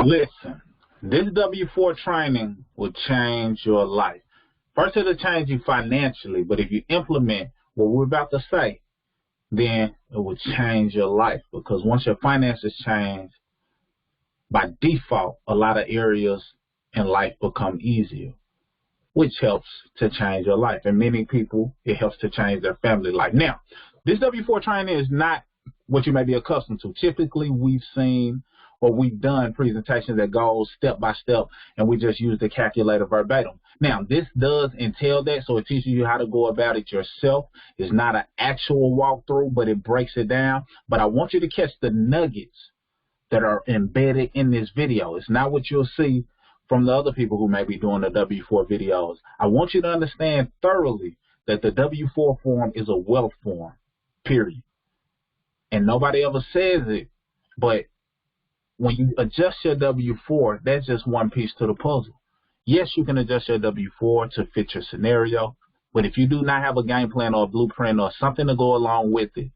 Listen, this W-4 training will change your life. First, it'll change you financially, but if you implement what we're about to say, then it will change your life. Because once your finances change, by default, a lot of areas in life become easier, which helps to change your life. And many people, it helps to change their family life. Now, this W-4 training is not what you may be accustomed to. Typically, we've seen or we've done presentations that go step by step, and we just use the calculator verbatim. Now, this does entail that, so it teaches you how to go about it yourself. It's not an actual walkthrough, but it breaks it down. But I want you to catch the nuggets that are embedded in this video. It's not what you'll see from the other people who may be doing the W-4 videos. I want you to understand thoroughly that the W-4 form is a wealth form, period. And nobody ever says it, but when you adjust your W-4, that's just one piece to the puzzle. Yes, you can adjust your W-4 to fit your scenario, but if you do not have a game plan or a blueprint or something to go along with it,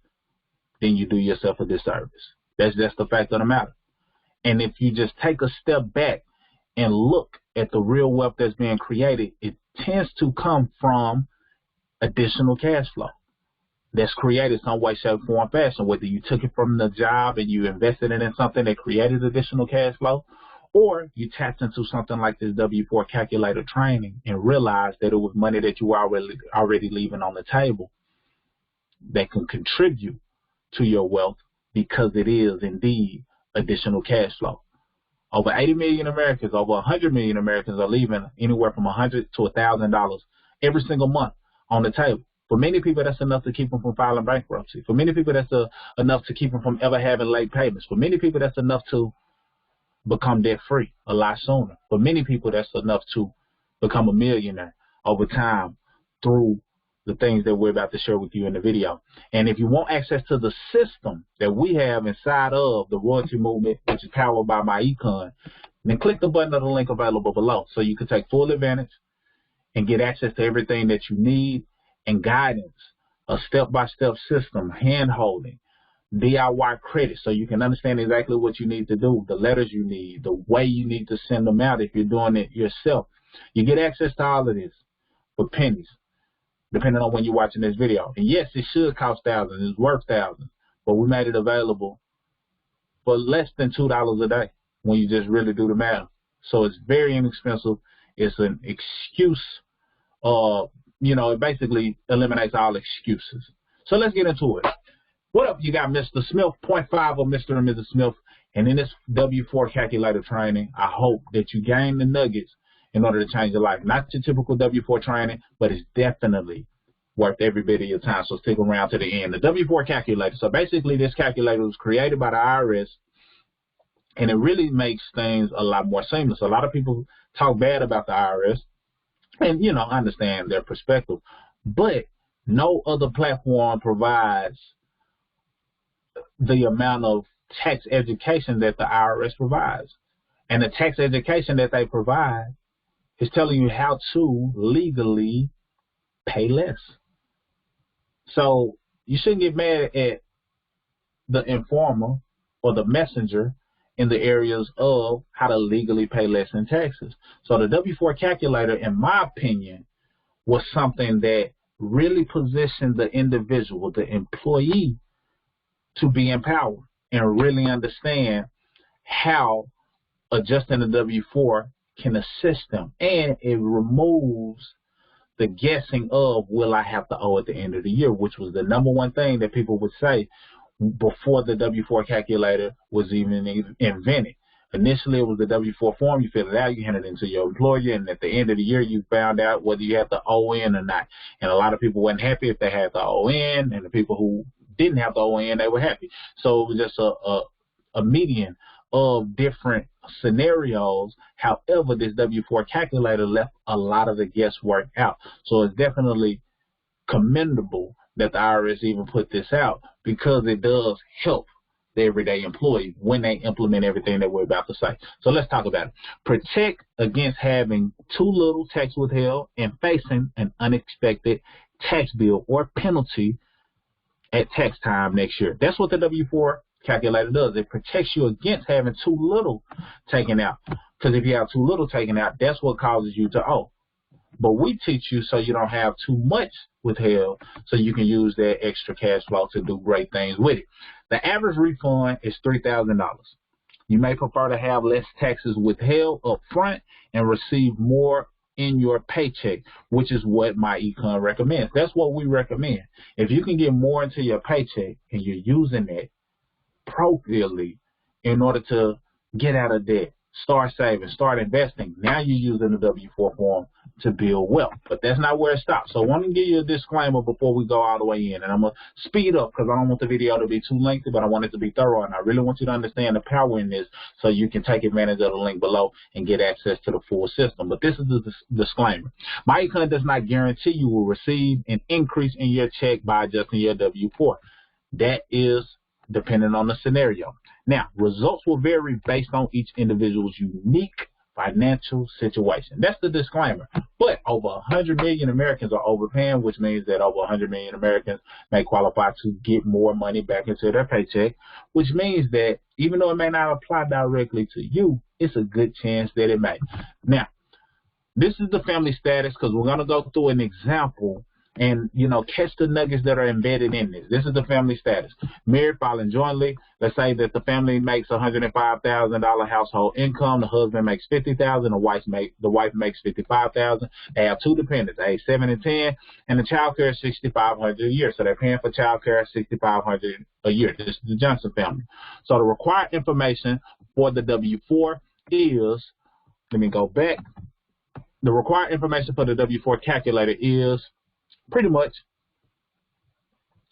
then you do yourself a disservice. That's just the fact of the matter. And if you just take a step back and look at the real wealth that's being created, it tends to come from additional cash flow that's created some way, shape, form, fashion, whether you took it from the job and you invested it in something that created additional cash flow, or you tapped into something like this W-4 calculator training and realized that it was money that you were already leaving on the table that can contribute to your wealth, because it is indeed additional cash flow. Over 80 million Americans, over 100 million Americans are leaving anywhere from $100 to $1,000 every single month on the table. For many people, that's enough to keep them from filing bankruptcy. For many people, that's enough to keep them from ever having late payments. For many people, that's enough to become debt-free a lot sooner. For many people, that's enough to become a millionaire over time through the things that we're about to share with you in the video. And if you want access to the system that we have inside of the royalty movement, which is powered by my econ, then click the button of the link available below so you can take full advantage and get access to everything that you need and guidance, a step-by-step system, hand-holding, DIY credit, so you can understand exactly what you need to do, the letters you need, the way you need to send them out if you're doing it yourself. You get access to all of this for pennies, depending on when you're watching this video. And yes, it should cost thousands. It's worth thousands. But we made it available for less than $2 a day when you just really do the math. So it's very inexpensive. It's an excuse. It basically eliminates all excuses. So let's get into it. What up, you got Mr. Smith, 0.5 of Mr. and Mrs. Smith. And in this W-4 calculator training, I hope that you gain the nuggets in order to change your life. Not your typical W-4 training, but it's definitely worth every bit of your time. So stick around to the end. The W-4 calculator. So basically, this calculator was created by the IRS, and it really makes things a lot more seamless. A lot of people talk bad about the IRS, and, I understand their perspective, but no other platform provides the amount of tax education that the IRS provides. And the tax education that they provide is telling you how to legally pay less. So you shouldn't get mad at the informer or the messenger in the areas of how to legally pay less in taxes. So the W-4 calculator, in my opinion, was something that really positioned the individual, the employee, to be empowered and really understand how adjusting the W-4 can assist them. And it removes the guessing of, will I have to owe at the end of the year, which was the number one thing that people would say before the W-4 calculator was even invented. Initially, it was the W-4 form. You fill it out, you hand it into your employer, and at the end of the year, you found out whether you have to owe in or not. And a lot of people weren't happy if they had to owe in, and the people who didn't have to owe in, they were happy. So it was just a median of different scenarios. However, this W-4 calculator left a lot of the guesswork out. So it's definitely commendable that the IRS even put this out, because it does help the everyday employee when they implement everything that we're about to say. So let's talk about it. Protect against having too little tax withheld and facing an unexpected tax bill or penalty at tax time next year. That's what the W-4 calculator does. It protects you against having too little taken out. Because if you have too little taken out, that's what causes you to owe. But we teach you so you don't have too much withheld, so you can use that extra cash flow to do great things with it. The average refund is $3,000. You may prefer to have less taxes withheld up front and receive more in your paycheck, which is what my econ recommends. That's what we recommend. If you can get more into your paycheck and you're using it appropriately in order to get out of debt, start saving, start investing, now you're using the W-4 form to build wealth. But that's not where it stops. So I want to give you a disclaimer before we go all the way in. And I'm going to speed up because I don't want the video to be too lengthy, but I want it to be thorough. And I really want you to understand the power in this so you can take advantage of the link below and get access to the full system. But this is the disclaimer. My econ does not guarantee you will receive an increase in your check by adjusting your W-4. That is depending on the scenario. Now, results will vary based on each individual's unique financial situation. That's the disclaimer. But over 100 million Americans are overpaying, which means that over 100 million Americans may qualify to get more money back into their paycheck, which means that even though it may not apply directly to you, it's a good chance that it may. Now, this is the family status because we're going to go through an example and, catch the nuggets that are embedded in this. This is the family status. Married, filing jointly. Let's say that the family makes $105,000 household income. The husband makes $50,000. The wife makes $55,000. They have two dependents, age 7 and 10, and the child care is $6,500 a year. So they're paying for child care $6,500 a year. This is the Johnson family. So the required information for the W-4 is, let me go back. The required information for the W-4 calculator is pretty much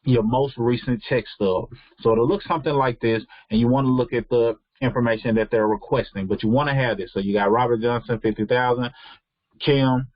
your most recent check stub. So it'll look something like this, and you want to look at the information that they're requesting, but you want to have this. So you got Robert Johnson, $50,000, Kim,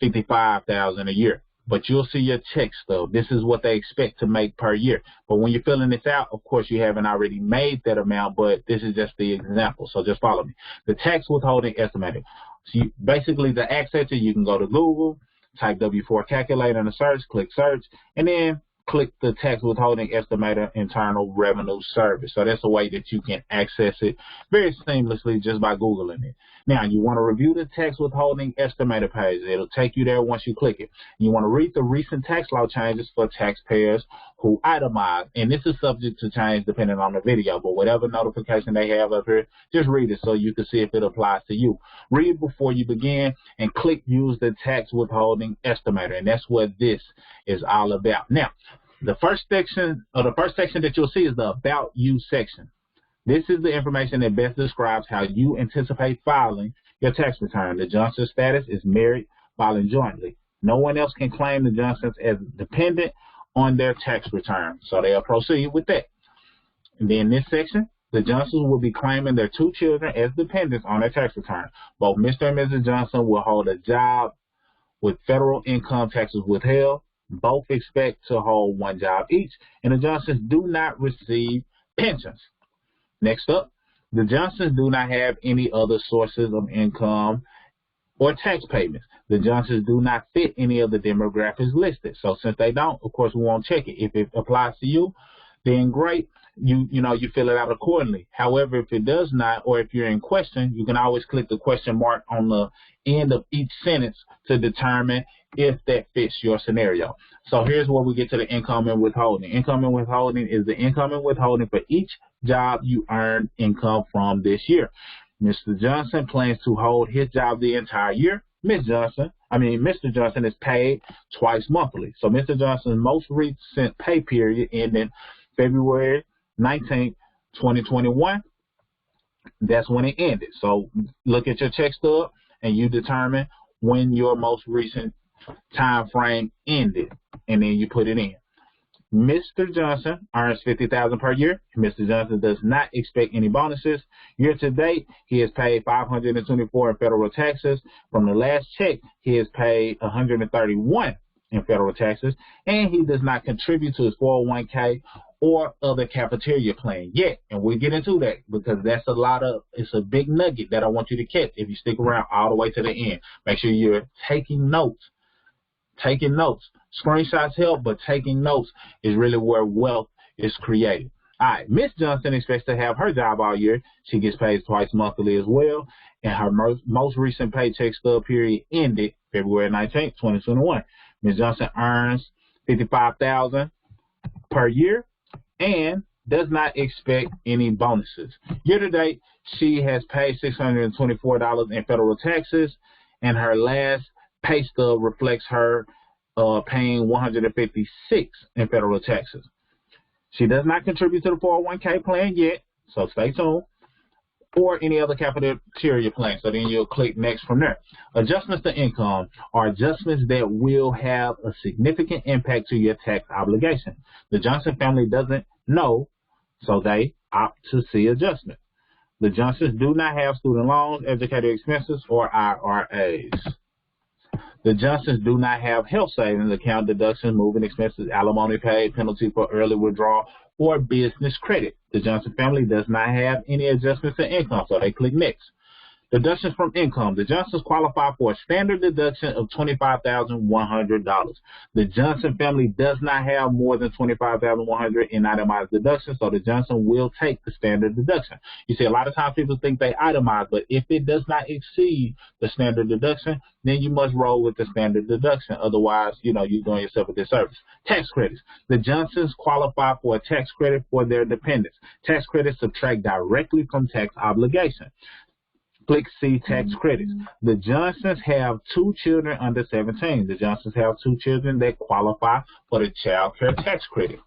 $55,000 a year. But you'll see your check stub. This is what they expect to make per year. But when you're filling this out, of course, you haven't already made that amount, but this is just the example. So just follow me. The tax withholding estimated. So basically, the access, you can go to Google, type W-4 calculator in the search, click search, and then click the tax withholding estimator internal revenue service. So that's a way that you can access it very seamlessly just by Googling it. Now, you want to review the tax withholding estimator page. It'll take you there once you click it. You want to read the recent tax law changes for taxpayers who itemize, and this is subject to change depending on the video, but whatever notification they have up here, just read it so you can see if it applies to you. Read before you begin and click use the tax withholding estimator, and that's what this is all about. Now, the first section that you'll see is the About You section. This is the information that best describes how you anticipate filing your tax return. The Johnson status is married, filing jointly. No one else can claim the Johnsons as dependent on their tax return, so they'll proceed with that. And then this section, the Johnsons will be claiming their two children as dependents on their tax return. Both Mr. and Mrs. Johnson will hold a job with federal income taxes withheld. Both expect to hold one job each, and the Johnsons do not receive pensions. Next up, the Johnsons do not have any other sources of income or tax payments. The Johnsons do not fit any of the demographics listed. So since they don't, of course, we won't check it. If it applies to you, then great. You fill it out accordingly. However, if it does not, or if you're in question, you can always click the question mark on the end of each sentence to determine if that fits your scenario. So here's where we get to the income and withholding. Income and withholding is the income and withholding for each job you earned income from this year. Mr. Johnson plans to hold his job the entire year. Mr. Johnson is paid twice monthly. So Mr. Johnson's most recent pay period ended February 19th, 2021. That's when it ended. So look at your check stub and you determine when your most recent time frame ended, and then you put it in. Mr. Johnson earns $50,000 per year. Mr. Johnson does not expect any bonuses. Year to date, he has paid $524 in federal taxes. From the last check, he has paid $131 in federal taxes, and he does not contribute to his 401k or other cafeteria plan yet. And we'll get into that because it's a big nugget that I want you to catch if you stick around all the way to the end. Make sure you're taking notes. Screenshots help, but taking notes is really where wealth is created. All right, Miss Johnson expects to have her job all year. She gets paid twice monthly as well, and her most recent paycheck stub period ended February 19th, 2021. Miss Johnson earns $55,000 per year and does not expect any bonuses. Year to date, she has paid $624 in federal taxes, and her last pay stub reflects her paying $156 in federal taxes. She does not contribute to the 401k plan yet, so stay tuned, or any other cafeteria plan. So then you'll click next from there. Adjustments to income are adjustments that will have a significant impact to your tax obligation. The Johnson family doesn't know, so they opt to see adjustment. The Johnsons do not have student loans, educator expenses, or IRAs. The Johnsons do not have health savings account, deductions, moving expenses, alimony paid, penalty for early withdrawal, or business credit. The Johnson family does not have any adjustments to income, so they click next. Deductions from income. The Johnsons qualify for a standard deduction of $25,100. The Johnson family does not have more than $25,100 in itemized deductions, so the Johnson will take the standard deduction. You see, a lot of times people think they itemize, but if it does not exceed the standard deduction, then you must roll with the standard deduction. Otherwise, you're doing yourself a disservice. Tax credits. The Johnsons qualify for a tax credit for their dependents. Tax credits subtract directly from tax obligation. Click see tax credits. The Johnsons have 2 children under 17. The Johnsons have 2 children that qualify for the child care tax credit.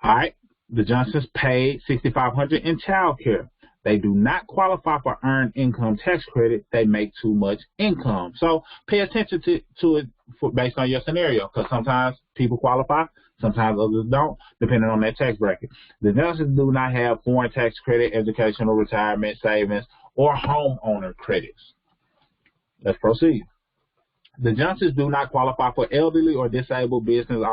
All right. The Johnsons paid $6,500 in child care. They do not qualify for earned income tax credit. They make too much income. So pay attention to it based on your scenario, because sometimes people qualify, sometimes others don't, depending on their tax bracket. The Johnsons do not have foreign tax credit, educational, retirement, savings, or homeowner credits. Let's proceed. The Johnsons do not qualify for elderly or disabled business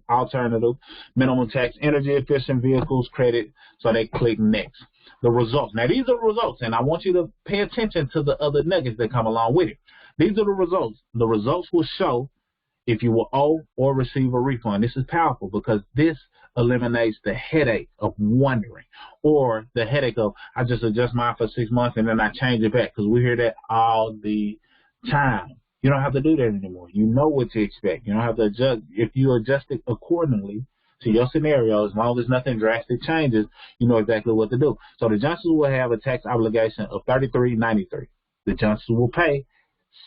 alternative, minimum tax, energy efficient vehicles credit, so they click next. The results. Now, these are the results, and I want you to pay attention to the other nuggets that come along with it. These are the results. The results will show if you will owe or receive a refund. This is powerful because this eliminates the headache of wondering, or the headache of, I just adjust mine for 6 months and then I change it back, because we hear that all the time. You don't have to do that anymore. You know what to expect. You don't have to adjust. If you adjust it accordingly to your scenario, as long as nothing drastic changes, you know exactly what to do. So the Johnsons will have a tax obligation of $33.93. The Johnsons will pay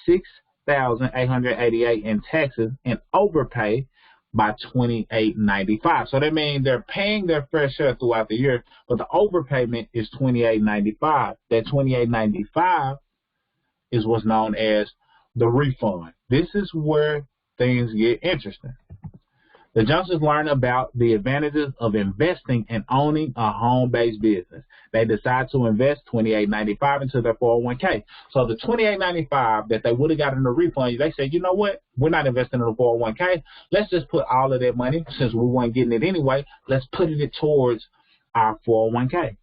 $6,888 in taxes and overpay by $28.95. So that means they're paying their fair share throughout the year, but the overpayment is $28.95. That $28.95 is what's known as the refund. This is where things get interesting. The Johnsons learn about the advantages of investing and owning a home-based business. They decide to invest $28.95 into their 401k. So the $28.95 that they would have gotten in the refund, they said, you know what? We're not investing in the 401k. Let's just put all of that money, since we weren't getting it anyway, let's put it towards our 401k.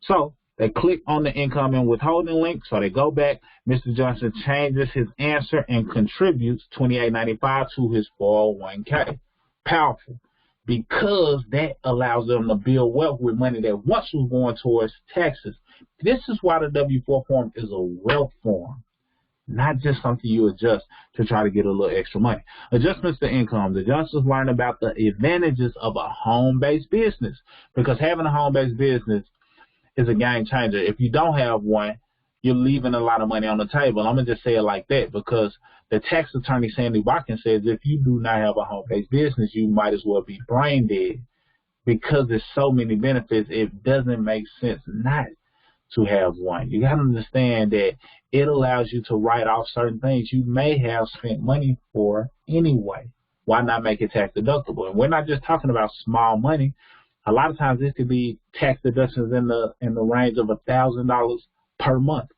So they click on the income and withholding link, so they go back. Mr. Johnson changes his answer and contributes $28.95 to his 401k. Powerful, because that allows them to build wealth with money that once was going towards taxes. This is why the W-4 form is a wealth form, not just something you adjust to try to get a little extra money. Adjustments to income. The Johnsons learn about the advantages of a home-based business, because having a home-based business is a game changer. If you don't have one, you're leaving a lot of money on the table. I'm going to just say it like that, because the tax attorney, Sandy Watkins, says if you do not have a home-based business, you might as well be brain dead, because there's so many benefits. It doesn't make sense not to have one. You got to understand that it allows you to write off certain things you may have spent money for anyway. Why not make it tax deductible? And we're not just talking about small money. A lot of times this could be tax deductions in the range of $1,000 per month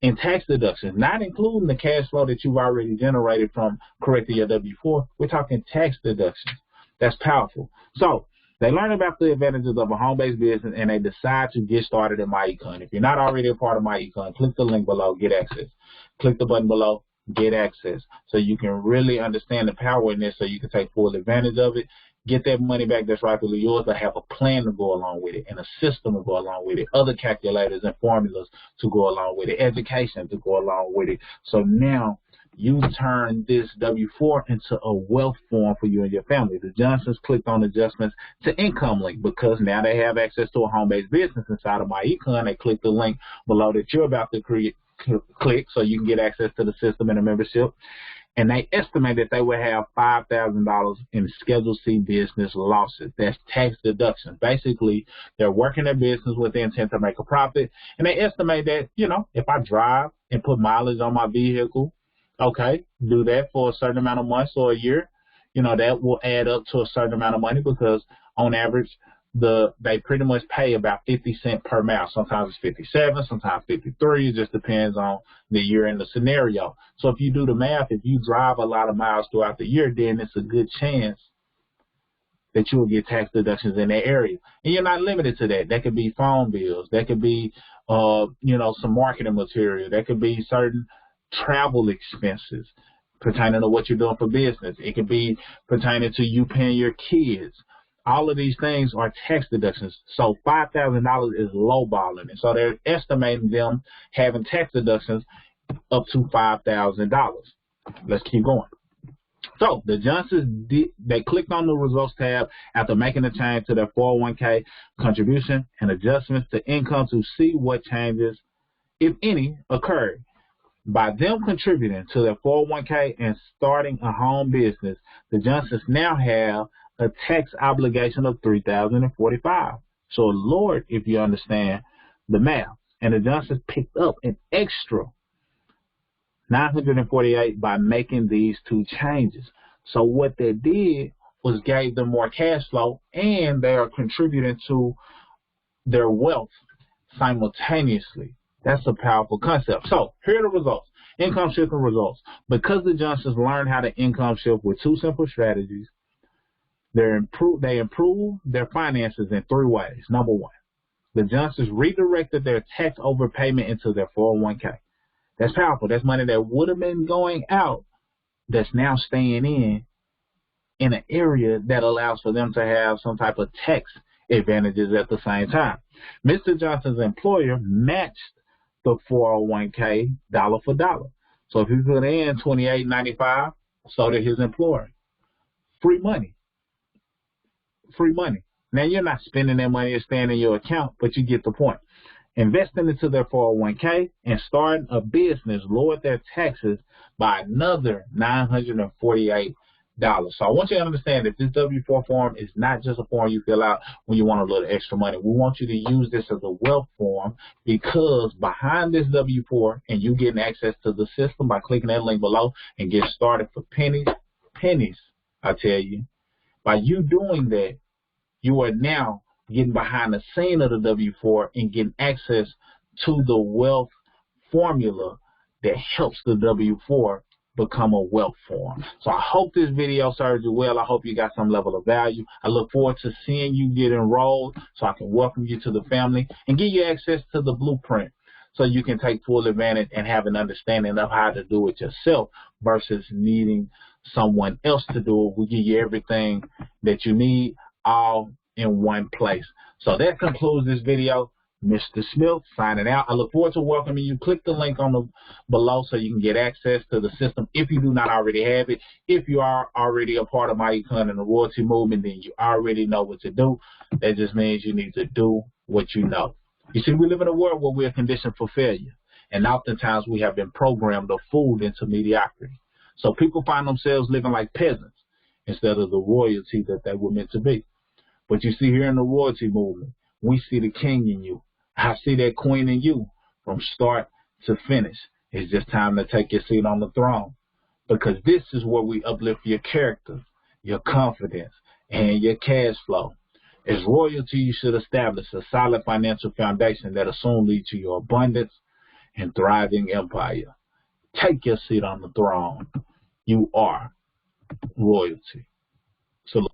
in tax deductions, not including the cash flow that you've already generated from correcting your W-4. We're talking tax deductions. That's powerful. So they learn about the advantages of a home-based business, and they decide to get started in MyEcon. If you're not already a part of MyEcon, click the link below, get access. Click the button below, get access, so you can really understand the power in this, so you can take full advantage of it. get that money back that's rightfully yours, but have a plan to go along with it and a system to go along with it, other calculators and formulas to go along with it, education to go along with it. So now you turn this W-4 into a wealth form for you and your family. The Johnsons clicked on adjustments to income link because now they have access to a home-based business inside of MyEcon. They click the link below that you're about to click so you can get access to the system and the membership. And they estimate that they would have $5,000 in Schedule C business losses. That's tax deductions. Basically, they're working their business with the intent to make a profit. And they estimate that, you know, if I drive and put mileage on my vehicle, okay, do that for a certain amount of months or a year, you know, that will add up to a certain amount of money because on average, they pretty much pay about 50 cents per mile. Sometimes it's 57, sometimes 53. It just depends on the year and the scenario. So if you do the math, if you drive a lot of miles throughout the year, then it's a good chance that you will get tax deductions in that area. And you're not limited to that. That could be phone bills. That could be, you know, some marketing material. That could be certain travel expenses pertaining to what you're doing for business. It could be pertaining to you paying your kids. All of these things are tax deductions. So $5,000 is lowballing it. So they're estimating them having tax deductions up to $5,000. Let's keep going. So the Johnsons, they clicked on the results tab after making a change to their 401k contribution and adjustments to income to see what changes, if any, occurred. By them contributing to their 401k and starting a home business, the Johnsons now have a tax obligation of $3,045. So Lord, if you understand the math. And the Johnsons picked up an extra $948 by making these two changes. So what they did was gave them more cash flow, and they are contributing to their wealth simultaneously. That's a powerful concept. So here are the results. Income shifting results. Because the Johnsons learned how to income shift with two simple strategies, they improve their finances in three ways. Number one, the Johnsons redirected their tax overpayment into their 401k. That's powerful. That's money that would have been going out that's now staying in an area that allows for them to have some type of tax advantages at the same time. Mr. Johnson's employer matched the 401k dollar for dollar. So if he put in $28.95, so did his employer. Free money. Free money. Now, you're not spending that money, it's staying in your account, but you get the point. Investing into their 401k and starting a business lowered their taxes by another $948. So I want you to understand that this W-4 form is not just a form you fill out when you want a little extra money. We want you to use this as a wealth form, because behind this W-4 and you getting access to the system by clicking that link below and get started for pennies, I tell you, by you doing that, you are now getting behind the scene of the W-4 and getting access to the wealth formula that helps the W-4 become a wealth form. So I hope this video serves you well. I hope you got some level of value. I look forward to seeing you get enrolled so I can welcome you to the family and give you access to the blueprint so you can take full advantage and have an understanding of how to do it yourself versus needing someone else to do it. We give you everything that you need all in one place. So that concludes this video. Mr. Smith signing out. I look forward to welcoming you. Click the link on the below so you can get access to the system if you do not already have it. If you are already a part of MyEcon and the royalty movement, then you already know what to do. That just means you need to do what you know. You see, we live in a world where we are conditioned for failure, and oftentimes we have been programmed or fooled into mediocrity. So people find themselves living like peasants instead of the royalty that they were meant to be. But you see, here in the royalty movement, we see the king in you. I see that queen in you from start to finish. It's just time to take your seat on the throne, because this is where we uplift your character, your confidence, and your cash flow. As royalty, you should establish a solid financial foundation that will soon lead to your abundance and thriving empire. Take your seat on the throne. You are royalty. So